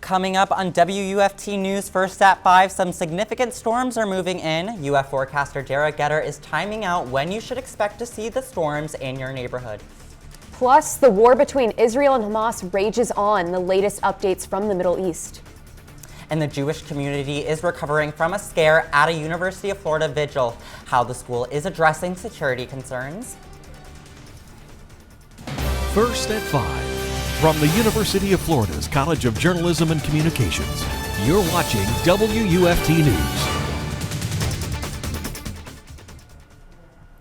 Coming up on WUFT News First at 5, some significant storms are moving in. UF forecaster Derrah is timing out when you should expect to see the storms in your neighborhood. Plus, the war between Israel and Hamas rages on. The latest updates from the Middle East. And the Jewish community is recovering from a scare at a University of Florida vigil. How the school is addressing security concerns. First at 5. From the University of Florida's College of Journalism and Communications, you're watching WUFT News.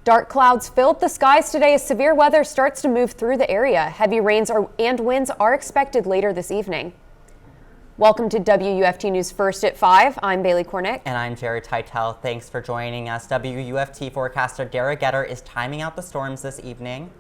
Dark clouds filled the skies today as severe weather starts to move through the area. Heavy rains and winds are expected later this evening. Welcome to WUFT News First at 5. I'm Bailey Korinek. And I'm Teitel. Thanks for joining us. WUFT forecaster Derrah is timing out the storms this evening.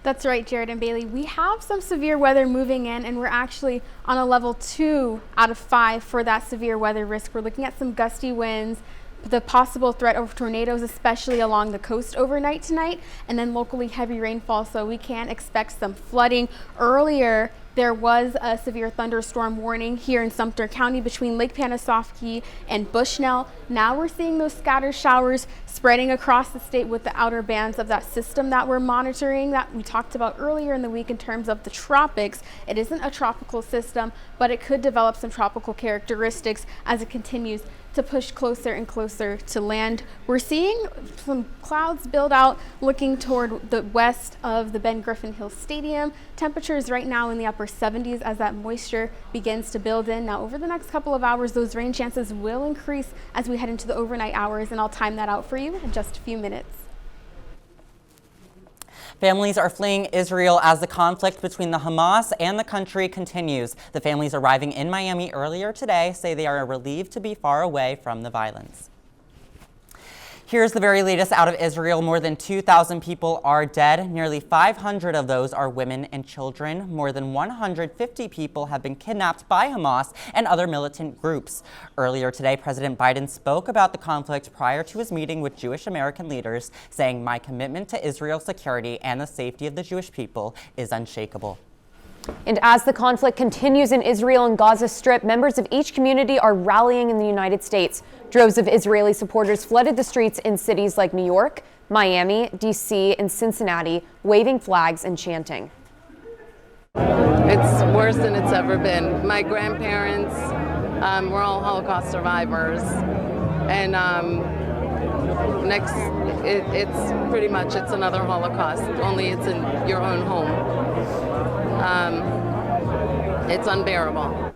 That's right, Jared and Bailey. We have some severe weather moving in, and we're actually on a level 2 out of 5 for that severe weather risk. We're looking at some gusty winds, the possible threat of tornadoes, especially along the coast overnight tonight, and then locally heavy rainfall, so we can expect some flooding. Earlier, there was a severe thunderstorm warning here in Sumter County between Lake Panasoffkee and Bushnell. Now we're seeing those scattered showers spreading across the state with the outer bands of that system that we're monitoring that we talked about earlier in the week in terms of the tropics. It isn't a tropical system, but it could develop some tropical characteristics as it continues to push closer and closer to land. We're seeing some clouds build out looking toward the west of the Ben Griffin Hill Stadium. Temperatures right now in the upper 70s as that moisture begins to build in. Now over the next couple of hours, those rain chances will increase as we head into the overnight hours, and I'll time that out for you in just a few minutes. Families are fleeing Israel as the conflict between the Hamas and the country continues. The families arriving in Miami earlier today say they are relieved to be far away from the violence. Here's the very latest out of Israel. More than 2,000 people are dead. Nearly 500 of those are women and children. More than 150 people have been kidnapped by Hamas and other militant groups. Earlier today, President Biden spoke about the conflict prior to his meeting with Jewish American leaders, saying, "My commitment to Israel's security and the safety of the Jewish people is unshakable." And as the conflict continues in Israel and Gaza Strip, members of each community are rallying in the United States. Droves of Israeli supporters flooded the streets in cities like New York, Miami, D.C., and Cincinnati, waving flags and chanting. It's worse than it's ever been. My grandparents were all Holocaust survivors, and it's pretty much it's another Holocaust, only it's in your own home. It's unbearable.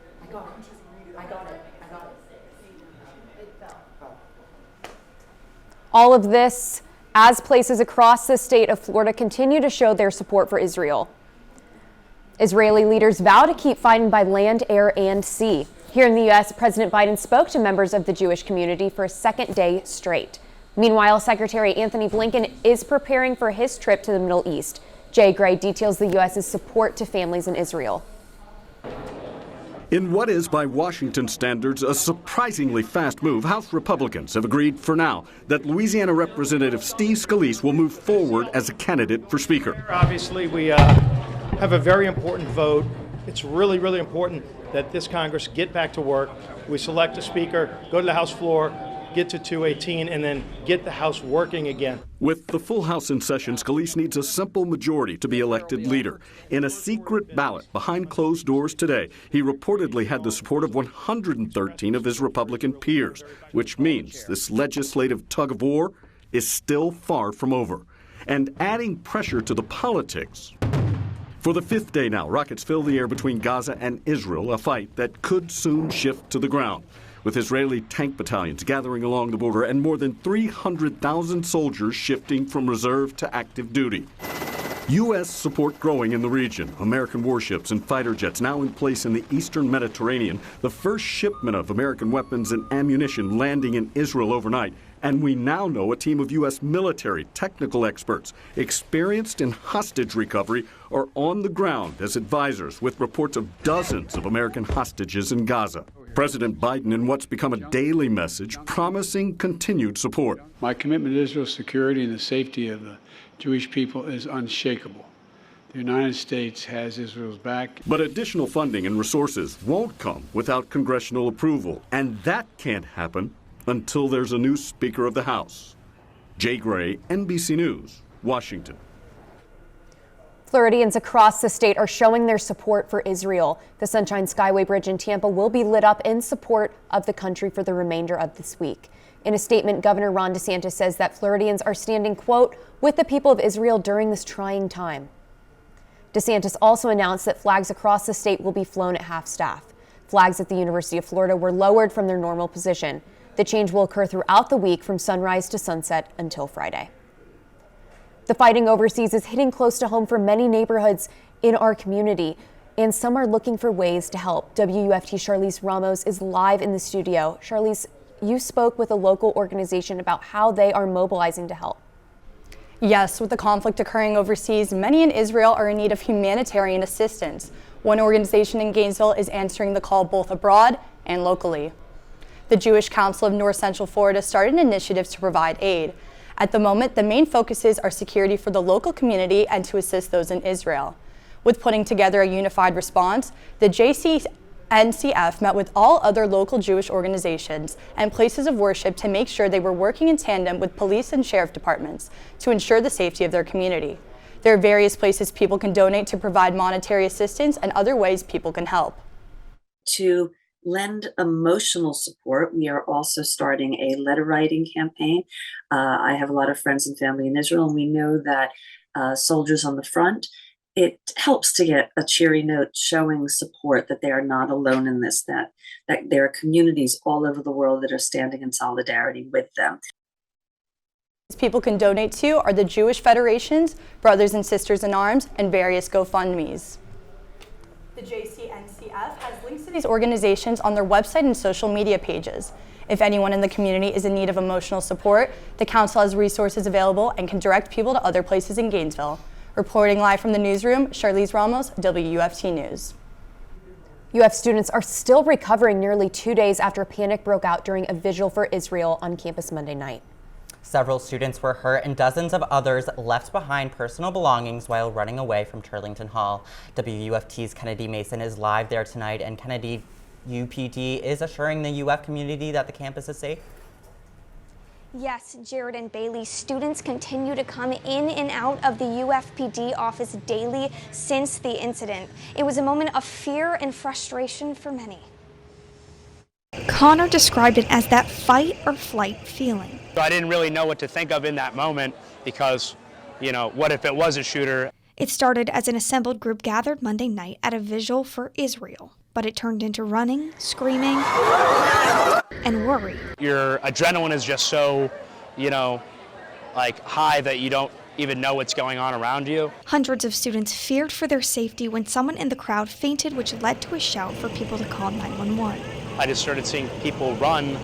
All of this as places across the state of Florida continue to show their support for Israel. Israeli leaders vow to keep fighting by land, air, and sea. Here in the U.S., President Biden spoke to members of the Jewish community for a second day straight. Meanwhile, Secretary Anthony Blinken is preparing for his trip to the Middle East. Jay Gray details the U.S.'s support to families in Israel. In what is, by Washington standards, a surprisingly fast move, House Republicans have agreed for now that Louisiana Representative Steve Scalise will move forward as a candidate for Speaker. Obviously, we have a very important vote. It's really, really important that this Congress get back to work. We select a Speaker, go to the House floor, get to 218, and then get the House working again. With the full House in session, Scalise needs a simple majority to be elected leader. In a secret ballot behind closed doors today, he reportedly had the support of 113 of his Republican peers, which means this legislative tug-of-war is still far from over. And adding pressure to the politics. For the fifth day now, rockets fill the air between Gaza and Israel, a fight that could soon shift to the ground. With Israeli tank battalions gathering along the border and more than 300,000 soldiers shifting from reserve to active duty. U.S. support growing in the region. American warships and fighter jets now in place in the eastern Mediterranean. The first shipment of American weapons and ammunition landing in Israel overnight. And we now know a team of U.S. military technical experts experienced in hostage recovery are on the ground as advisors with reports of dozens of American hostages in Gaza. President Biden, in what's become a daily message, promising continued support. My commitment to Israel's security and the safety of the Jewish people is unshakable. The The United States has Israel's back. But additional funding and resources won't come without congressional approval, and that can't happen until there's a new Speaker of the House. Jay Gray, NBC News, Washington. Floridians across the state are showing their support for Israel. The Sunshine Skyway Bridge in Tampa will be lit up in support of the country for the remainder of this week. In a statement, Governor Ron DeSantis says that Floridians are standing, quote, with the people of Israel during this trying time. DeSantis also announced that flags across the state will be flown at half-staff. Flags at the University of Florida were lowered from their normal position. The change will occur throughout the week from sunrise to sunset until Friday. The fighting overseas is hitting close to home for many neighborhoods in our community, and some are looking for ways to help. WUFT Charlize Ramos is live in the studio. Charlize, you spoke with a local organization about how they are mobilizing to help. Yes, with the conflict occurring overseas, many in Israel are in need of humanitarian assistance. One organization in Gainesville is answering the call both abroad and locally. The Jewish Council of North Central Florida started an initiative to provide aid. At the moment, the main focuses are security for the local community and to assist those in Israel. With putting together a unified response, the JCNCF met with all other local Jewish organizations and places of worship to make sure they were working in tandem with police and sheriff departments to ensure the safety of their community. There are various places people can donate to provide monetary assistance and other ways people can help. To lend emotional support, we are also starting a letter writing campaign. I have a lot of friends and family in Israel, and we know that soldiers on the front, it helps to get a cheery note showing support that they are not alone in this, that there are communities all over the world that are standing in solidarity with them. People can donate to are the Jewish Federations, Brothers and Sisters in Arms, and various GoFundMes. The JCNCF has links to these organizations on their website and social media pages. If anyone in the community is in need of emotional support, the council has resources available and can direct people to other places in Gainesville. Reporting live from the newsroom, Charlize Ramos, WUFT News. UF students are still recovering nearly 2 days after panic broke out during a vigil for Israel on campus Monday night. Several students were hurt and dozens of others left behind personal belongings while running away from Turlington Hall. WUFT's Kennedy Mason is live there tonight, and Kennedy, UPD is assuring the UF community that the campus is safe. Yes, Jared and Bailey, students continue to come in and out of the UFPD office daily since the incident. It was a moment of fear and frustration for many. Connor described it as that fight or flight feeling. I didn't really know what to think of in that moment because, you know, what if it was a shooter? It started as an assembled group gathered Monday night at a vigil for Israel, but it turned into running, screaming, and worry. Your adrenaline is just so, you know, like high that you don't even know what's going on around you. Hundreds of students feared for their safety when someone in the crowd fainted, which led to a shout for people to call 911. I just started seeing people run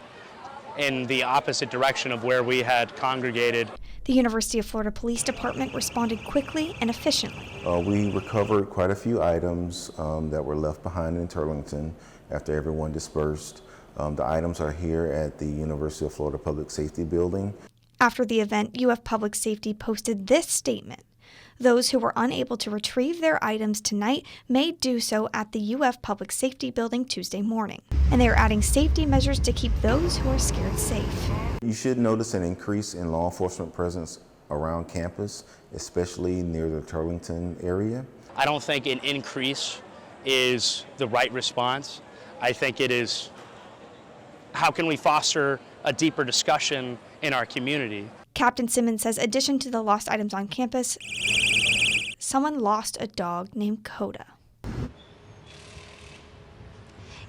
in the opposite direction of where we had congregated. The University of Florida Police Department responded quickly and efficiently. We recovered quite a few items that were left behind in Turlington after everyone dispersed. The items are here at the University of Florida Public Safety Building. After the event, UF Public Safety posted this statement. Those who were unable to retrieve their items tonight may do so at the UF Public Safety Building Tuesday morning. And they are adding safety measures to keep those who are scared safe. You should notice an increase in law enforcement presence around campus, especially near the Turlington area. I don't think an increase is the right response. I think it is, how can we foster a deeper discussion in our community? Captain Simmons says, in addition to the lost items on campus, someone lost a dog named Coda.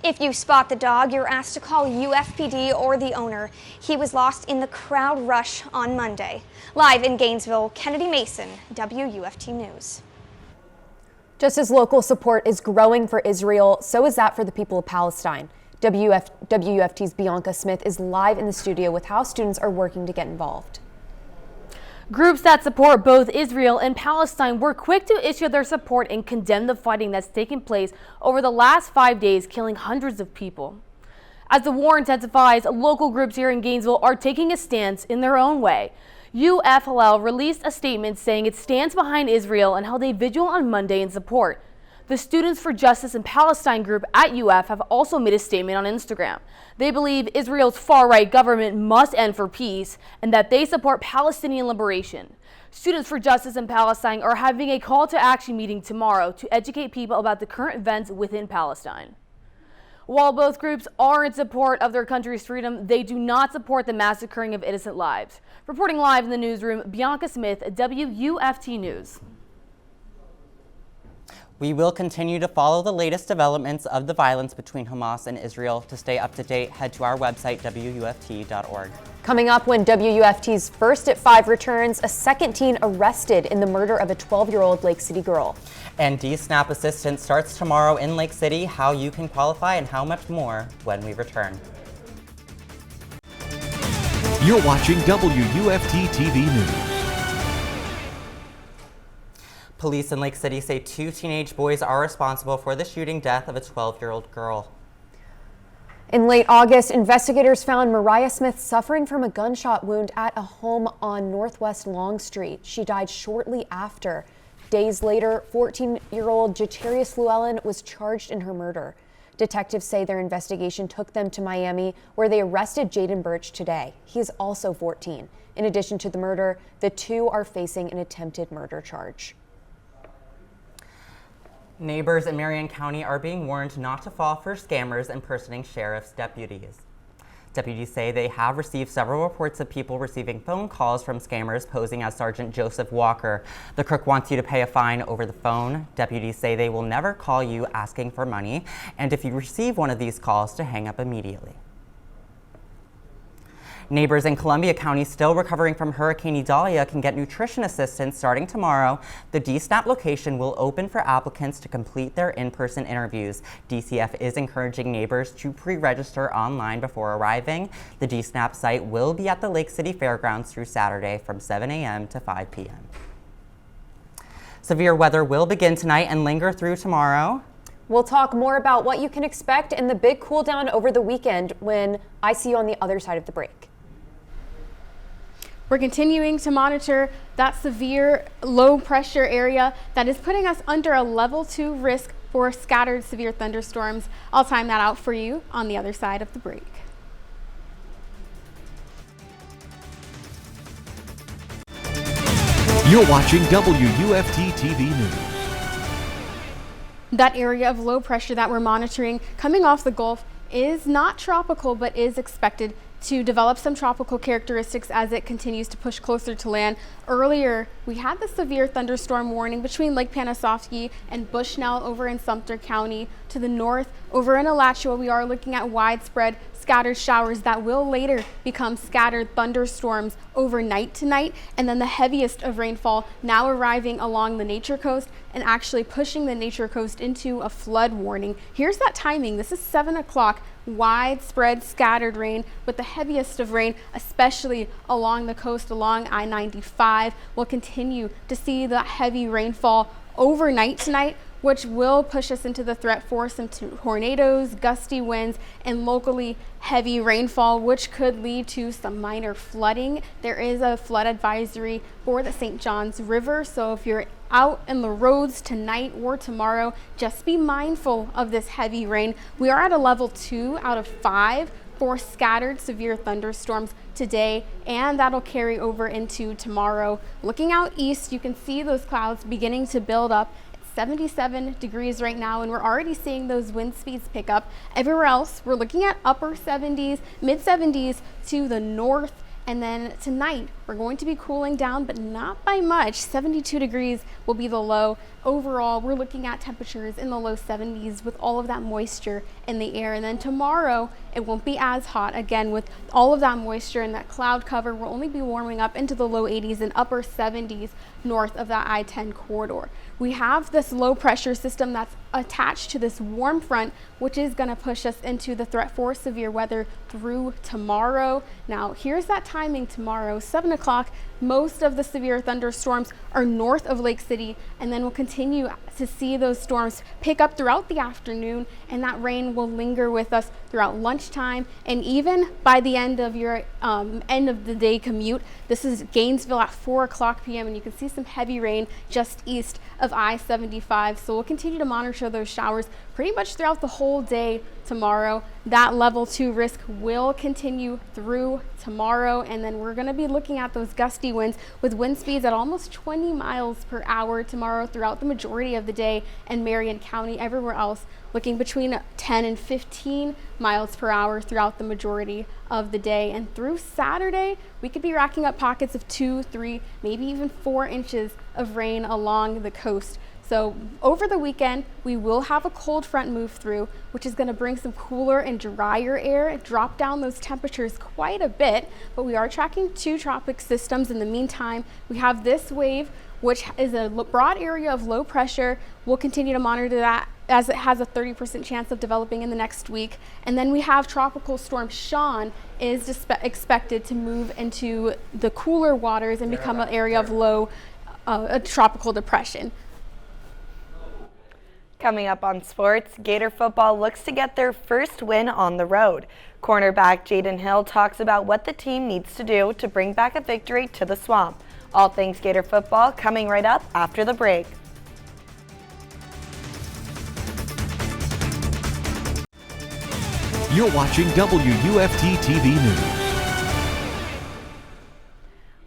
If you spot the dog, you're asked to call UFPD or the owner. He was lost in the crowd rush on Monday. Live in Gainesville, Kennedy Mason, WUFT News. Just as local support is growing for Israel, so is that for the people of Palestine. WUFT's Bianca Smith is live in the studio with how students are working to get involved. Groups that support both Israel and Palestine were quick to issue their support and condemn the fighting that's taken place over the last 5 days, killing hundreds of people. As the war intensifies, local groups here in Gainesville are taking a stance in their own way. UFLL released a statement saying it stands behind Israel and held a vigil on Monday in support. The Students for Justice in Palestine group at UF have also made a statement on Instagram. They believe Israel's far-right government must end for peace and that they support Palestinian liberation. Students for Justice in Palestine are having a call to action meeting tomorrow to educate people about the current events within Palestine. While both groups are in support of their country's freedom, they do not support the massacring of innocent lives. Reporting live in the newsroom, Bianca Smith, WUFT News. We will continue to follow the latest developments of the violence between Hamas and Israel. To stay up to date, head to our website, WUFT.org. Coming up when WUFT's First at 5 returns, a second teen arrested in the murder of a 12-year-old Lake City girl. And DSNAP assistance starts tomorrow in Lake City, how you can qualify and how much more when we return. You're watching WUFT-TV News. Police in Lake City say 2 teenage boys are responsible for the shooting death of a 12-year-old girl. In late August, investigators found Mariah Smith suffering from a gunshot wound at a home on Northwest Long Street. She died shortly after. Days later, 14-year-old Jatarius Llewellyn was charged in her murder. Detectives say their investigation took them to Miami, where they arrested Jaden Birch today. He is also 14. In addition to the murder, the two are facing an attempted murder charge. Neighbors in Marion County are being warned not to fall for scammers impersonating sheriff's deputies. Deputies say they have received several reports of people receiving phone calls from scammers posing as Sergeant Joseph Walker. The crook wants you to pay a fine over the phone. Deputies say they will never call you asking for money, and if you receive one of these calls, to hang up immediately. Neighbors in Columbia County still recovering from Hurricane Idalia can get nutrition assistance starting tomorrow. The DSNAP location will open for applicants to complete their in-person interviews. DCF is encouraging neighbors to pre-register online before arriving. The DSNAP site will be at the Lake City Fairgrounds through Saturday from 7 a.m. to 5 p.m. Severe weather will begin tonight and linger through tomorrow. We'll talk more about what you can expect and the big cool down over the weekend when I see you on the other side of the break. We're continuing to monitor that severe low pressure area that is putting us under a level 2 risk for scattered severe thunderstorms. I'll time that out for you on the other side of the break. You're watching WUFT-TV News. That area of low pressure that we're monitoring coming off the Gulf is not tropical, but is expected to develop some tropical characteristics as it continues to push closer to land. Earlier, we had the severe thunderstorm warning between Lake Panasoffkee and Bushnell over in Sumter County. To the north, over in Alachua, we are looking at widespread scattered showers that will later become scattered thunderstorms overnight tonight, and then the heaviest of rainfall now arriving along the Nature Coast and actually pushing the Nature Coast into a flood warning. Here's that timing. This is 7 o'clock. Widespread scattered rain with the heaviest of rain, especially along the coast along I-95. We'll continue to see the heavy rainfall overnight tonight, which will push us into the threat for some tornadoes, gusty winds, and locally heavy rainfall, which could lead to some minor flooding. There is a flood advisory for the St. Johns River, so if you're out in the roads tonight or tomorrow, just be mindful of this heavy rain. We are at a level 2 out of 5 for scattered severe thunderstorms today, and that'll carry over into tomorrow. Looking out east, you can see those clouds beginning to build up. 77 degrees right now, and we're already seeing those wind speeds pick up. Everywhere else, we're looking at upper 70s, mid 70s to the north. And then tonight, we're going to be cooling down, but not by much. 72 degrees will be the low. Overall, we're looking at temperatures in the low 70s with all of that moisture in the air. And then tomorrow, it won't be as hot. Again, with all of that moisture and that cloud cover, we'll only be warming up into the low 80s and upper 70s north of that I-10 corridor. We have this low pressure system that's attached to this warm front, which is going to push us into the threat for severe weather through tomorrow. Now, here's that timing tomorrow, 7 o'clock. Most of the severe thunderstorms are north of Lake City, and then we'll continue to see those storms pick up throughout the afternoon, and that rain will linger with us throughout lunchtime and even by the end of your end of the day commute. This is Gainesville at 4:00 p.m. and you can see some heavy rain just east of I-75. So we'll continue to monitor those showers pretty much throughout the whole day tomorrow. That level 2 risk will continue through tomorrow, and then we're going to be looking at those gusty winds with wind speeds at almost 20 miles per hour tomorrow throughout the majority of the day, and Marion County. Everywhere else looking between 10 and 15 miles per hour throughout the majority of the day. And through Saturday, we could be racking up pockets of 2, 3, maybe even 4 inches of rain along the coast. So over the weekend, we will have a cold front move through, which is going to bring some cooler and drier air, drop down those temperatures quite a bit. But we are tracking 2 tropic systems in the meantime. We have this wave, which is a broad area of low pressure. We'll continue to monitor that as it has a 30% chance of developing in the next week. And then we have Tropical Storm Sean is expected to move into the cooler waters and become an area of low a tropical depression. Coming up on sports, Gator football looks to get their first win on the road. Cornerback Jaden Hill talks about what the team needs to do to bring back a victory to the Swamp. All things Gator football coming right up after the break. You're watching WUFT-TV News.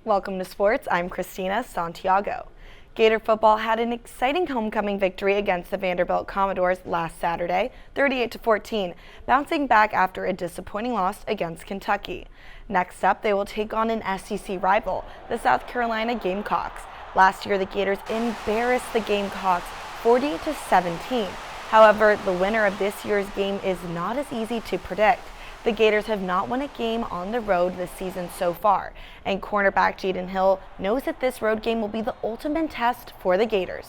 Welcome to sports. I'm Cristina, Santiago. Gator football had an exciting homecoming victory against the Vanderbilt Commodores last Saturday, 38-14, bouncing back after a disappointing loss against Kentucky. Next up, they will take on an SEC rival, the South Carolina Gamecocks. Last year, the Gators embarrassed the Gamecocks 40-17. However, the winner of this year's game is not as easy to predict. The Gators have not won a game on the road this season so far, and cornerback Jaden Hill knows that this road game will be the ultimate test for the Gators.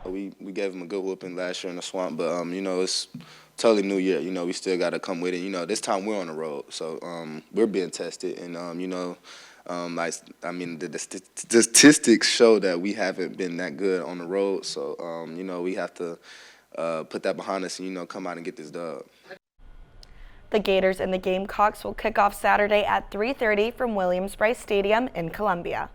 We gave them a good whooping last year in the Swamp, but it's totally new year. We still got to come with it. This time we're on the road, so we're being tested, and the statistics show that we haven't been that good on the road, so we have to put that behind us and come out and get this dub. The Gators and the Gamecocks will kick off Saturday at 3:30 from Williams-Brice Stadium in Columbia.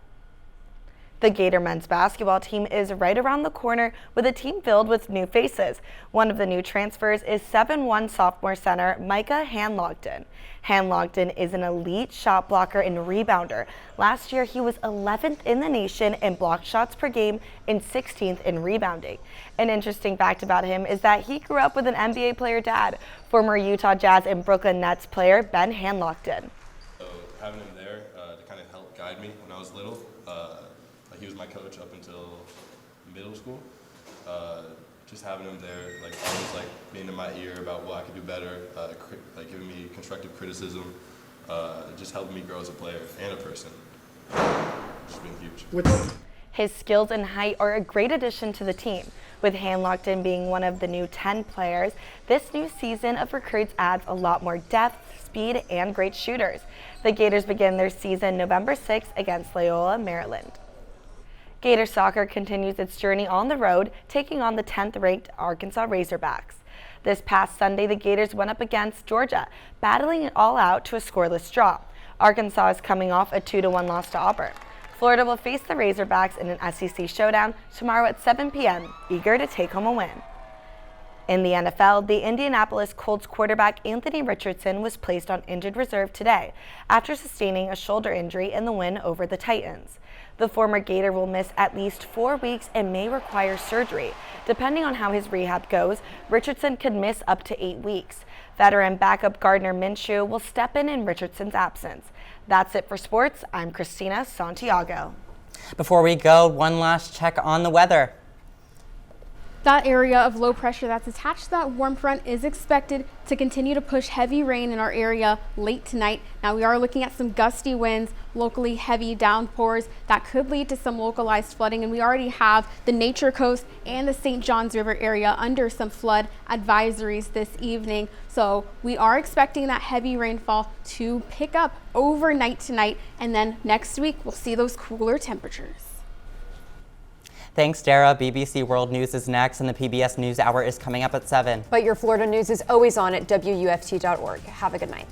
The Gator men's basketball team is right around the corner with a team filled with new faces. One of the new transfers is 7'1" sophomore center Micah Hanlogden. Hanlogden is an elite shot blocker and rebounder. Last year, he was 11th in the nation in blocked shots per game and 16th in rebounding. An interesting fact about him is that he grew up with an NBA player dad, former Utah Jazz and Brooklyn Nets player Ben Hanlogden. So having him there to kind of help guide me when I was little. He was my coach up until middle school. Just having him there, always being in my ear about what I could do better, giving me constructive criticism, just helping me grow as a player and a person. It's been huge. His skills and height are a great addition to the team. With Hanlogden being one of the new 10 players, this new season of recruits adds a lot more depth, speed, and great shooters. The Gators begin their season November 6th against Loyola, Maryland. Gator soccer continues its journey on the road, taking on the 10th-ranked Arkansas Razorbacks. This past Sunday, the Gators went up against Georgia, battling it all out to a scoreless draw. Arkansas is coming off a 2-1 loss to Auburn. Florida will face the Razorbacks in an SEC showdown tomorrow at 7 p.m., eager to take home a win. In the NFL, the Indianapolis Colts quarterback Anthony Richardson was placed on injured reserve today after sustaining a shoulder injury in the win over the Titans. The former Gator will miss at least 4 weeks and may require surgery. Depending on how his rehab goes, Richardson could miss up to 8 weeks. Veteran backup Gardner Minshew will step in Richardson's absence. That's it for sports. I'm Cristina, Santiago. Before we go, one last check on the weather. That area of low pressure that's attached to that warm front is expected to continue to push heavy rain in our area late tonight. Now we are looking at some gusty winds, locally heavy downpours that could lead to some localized flooding, and we already have the Nature Coast and the St. Johns River area under some flood advisories this evening. So we are expecting that heavy rainfall to pick up overnight tonight, and then next week we'll see those cooler temperatures. Thanks, Derrah. BBC World News is next, and the PBS NewsHour is coming up at 7. But your Florida news is always on at WUFT.org. Have a good night.